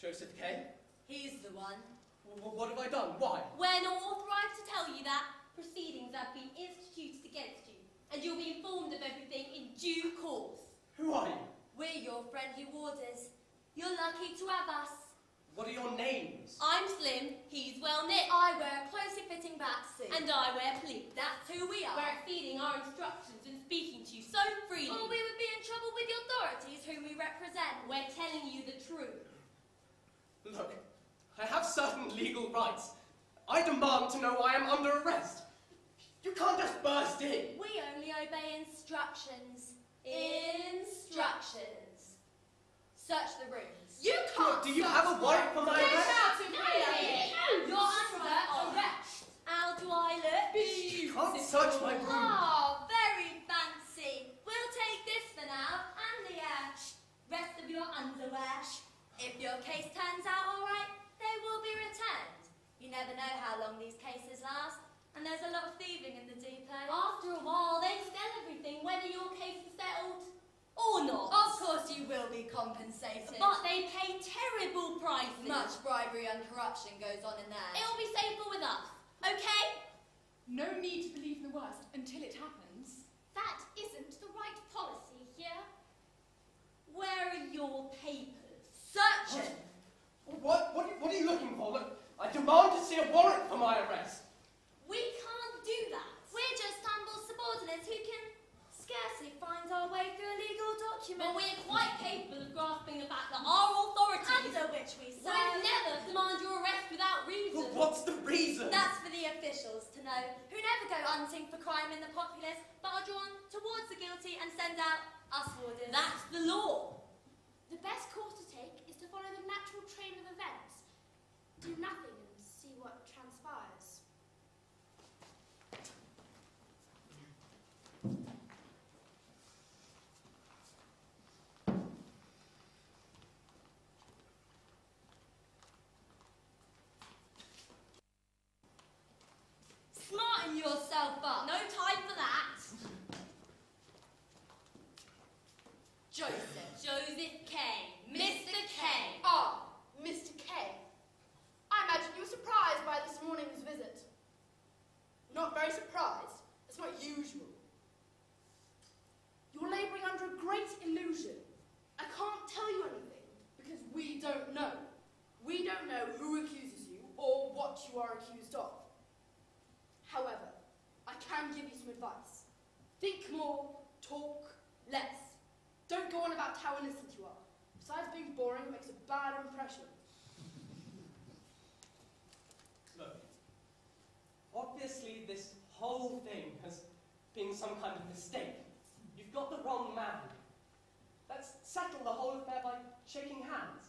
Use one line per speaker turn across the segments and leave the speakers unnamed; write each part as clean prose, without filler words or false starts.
Joseph K?
He's the one.
What have I done? Why?
We're not authorised to tell you that. Proceedings have been instituted against you, and you'll be informed of everything in due course.
Who are you?
We're your friendly warders. You're lucky to have us.
What are your names?
I'm slim, he's well knit. I wear a closely fitting bathsuit. And I wear pleats. That's who we are. We're exceeding our instructions and speaking to you so freely. Or we would be in trouble with the authorities whom we represent. We're telling you the truth.
Look, I have certain legal rights. I demand to know why I'm under arrest. You can't just burst in.
We only obey instructions. Instructions. Search the rooms.
You can't.
Do you have a warrant for my arrest?
Get out of here!
You're under arrest. How do I look?
You can't search my room.
Oh, very fancy. We'll take this for now and the rest of your underwear. If your case turns out all right, they will be returned. You never know how long these cases last, and there's a lot of thieving in the depot. After a while, they sell everything, whether your case is settled or not. Of course you will be compensated. But they pay terrible prices. Much bribery and corruption goes on in there. It'll be safer with us, okay?
No need to believe the worst until it happens.
That isn't the right policy here. Where are your papers? Search it!
What are you looking for? Look, I demand to see a warrant for my arrest.
We can't do that. We're just humble subordinates who can scarcely find our way through a legal document. But we're quite capable of grasping the fact that our authorities, under which we serve, would never demand your arrest without reason.
But what's the reason?
That's for the officials to know, who never go hunting for crime in the populace, but are drawn towards the guilty and send out us warders. That's the law.
The best course to take is to follow the natural train of events. Do nothing and see what transpires.
Smarten yourself up. No time for that. Joseph K. Mr. K.
Ah, Mr. K. I imagine you were surprised by this morning's visit. Not very surprised. It's not usual. You're labouring under a great illusion. I can't tell you anything because we don't know. We don't know who accuses you or what you are accused of. However, I can give you some advice. Think more, talk less. Don't go on about how innocent you are. Besides being boring, it makes a bad impression.
Look, obviously this whole thing has been some kind of mistake. You've got the wrong man. Let's settle the whole affair by shaking hands.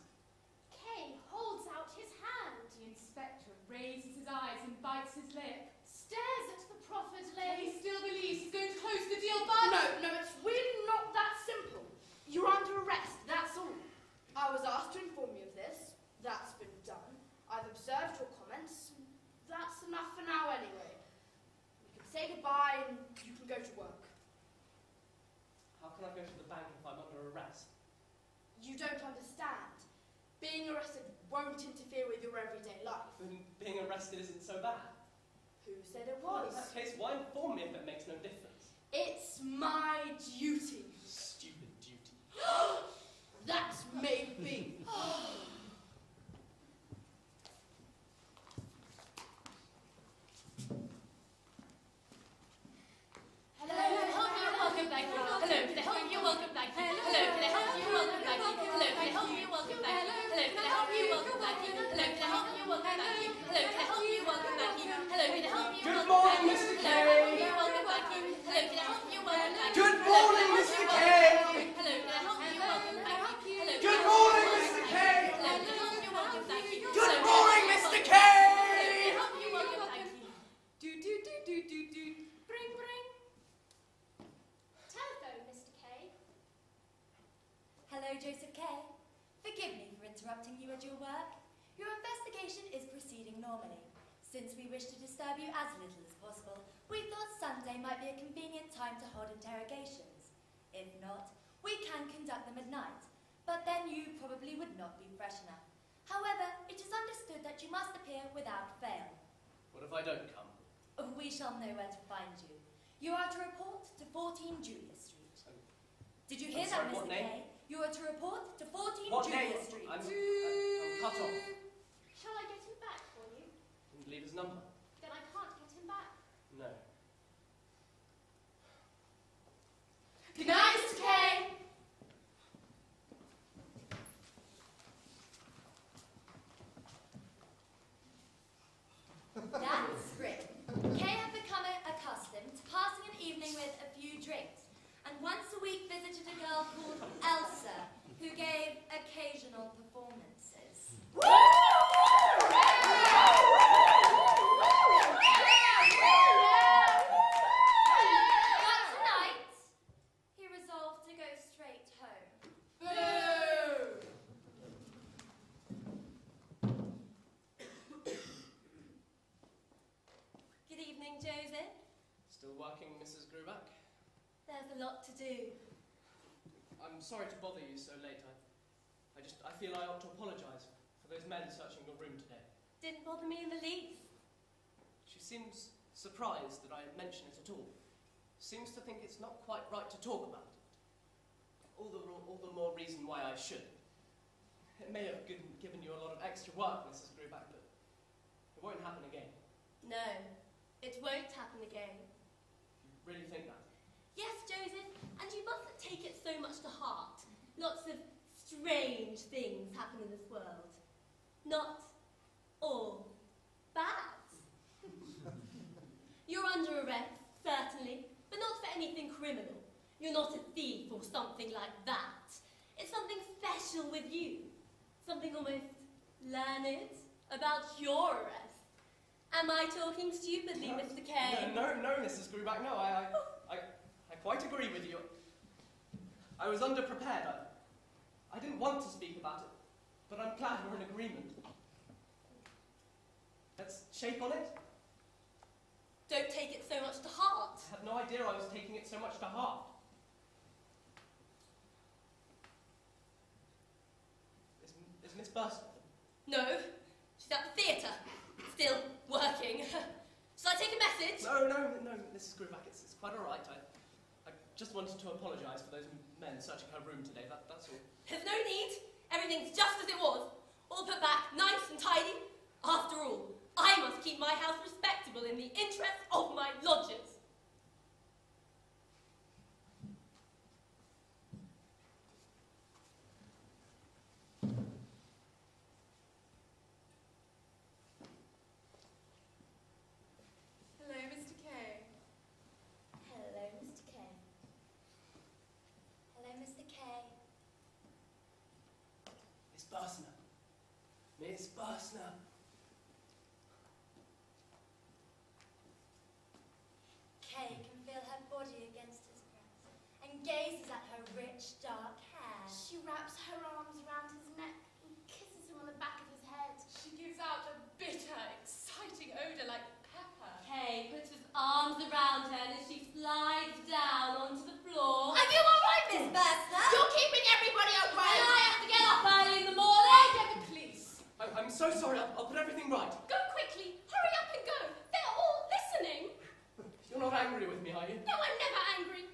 Kay holds out his hand.
The inspector raises his eyes and bites his lip.
Stares at the proffered
He
lady.
still believes he's going to close the deal, but...
No, it's really not that simple. You're under arrest, that's all. I was asked to inform you of this. That's been done. I've observed your comments. That's enough for now anyway. We can say goodbye and you can go to work.
How can I go to the bank if I'm under arrest?
You don't understand. Being arrested won't interfere with your everyday life.
Then being arrested isn't so bad.
Who said it
Well,
was?
in that case, why inform me if it makes no difference?
It's my duty.
Stupid duty.
That may be.
Hello, can I help you? Welcome back. Hello, can I help you? Welcome back. Hello, can I help you? Welcome back. Hello, can I help you? Welcome back. Hello, can I help you? Welcome back. Hello, can I help you? Welcome back. Hello, can I help you? Welcome back. Hello, can I help you?
Good
Welcome back.
morning, Mr. K.
Welcome back. Hello, can I help you? Welcome back.
Good morning, Mr. K.
Hello, can I help you? Welcome back. Hello,
Good morning, Mr. K.
Hello, can I help you? Welcome back.
Good morning, Mr. K.
Can I help you? Welcome back.
Do.
Bring. Telephone, Mr. K.
Hello, Joseph K. Forgive me for interrupting you at your work. Your investigation is proceeding normally. Since we wish to disturb you as little as possible, we thought Sunday might be a convenient time to hold interrogations. If not, we can conduct them at night, but then you probably would not be fresh enough. ordered that you must appear without fail.
What if I don't come?
We shall know where to find you. You are to report to 14 Julius Street. Did you hear
I'm sorry,
that,
what
Mr.
name?
Kay? You are to report to 14
What
Julius
name?
Street.
I'm cut off.
Shall I get him back for you?
Didn't leave his number.
Then I can't get him back.
No.
Good night, Mr. Kay.
That spring, Kay had become accustomed to passing an evening with a few drinks, and once a week visited a girl called Elsa, who gave occasional performances. But tonight, he resolved to go straight home.
Boo!
Good evening, Joseph.
Still working, Mrs. Gruback?
There's a lot to do.
I'm sorry to bother you so late. I feel I ought to apologise for those men searching your room today.
Didn't bother me in the least.
She seems surprised that I mention it at all. Seems to think it's not quite right to talk about it. All the more reason why I should. It may have given you a lot of extra work, Mrs. Gruback, but it won't happen again.
No, it won't happen again.
You really think that?
Yes, Joseph, and you mustn't take it so much to heart. Lots of strange things happen in this world. Not all bad. You're under arrest, certainly, but not for anything criminal. You're not a thief or something like that. It's something special with you. Something almost learned about your arrest. Am I talking stupidly, Mr. Kay?
No, Mrs. Gruback, no, I quite agree with you. I was underprepared. I didn't want to speak about it, but I'm glad we're in agreement. Let's shake on it.
Don't take it so much to heart.
I had no idea I was taking it so much to heart. Is Miss Burston?
No, she's at the theatre. Still working. Shall I take a message?
No, Mrs. Gruback, it's quite all right. I just wanted to apologise for those men searching her room today, that's all.
There's no need. Everything's just as it was. All put back nice and tidy. After all, I must keep my house respectable in the interest of my lodgers.
Hello, Mr. Kay.
Hello, Mr. Kay. Hello, Mr. Kay.
Miss Bursner. Miss Bursner.
Kay can feel her body against his breast and gazes at her rich, dark hair.
She wraps her arms around his neck and kisses him on the back of his head.
She gives out a bitter, exciting odour like pepper.
Kay puts his arms around her and as she slides down onto the floor.
Are you alright,
Miss Bursner?
You're keeping everybody
And
away!
I have to get up early in the morning.
Get the police.
I'm so sorry, I'll put everything right.
Go quickly. Hurry up and go. They're all listening.
You're not angry with me, are you?
No, I'm never angry.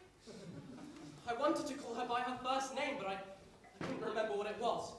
I wanted to call her by her first name, but I couldn't remember what it was.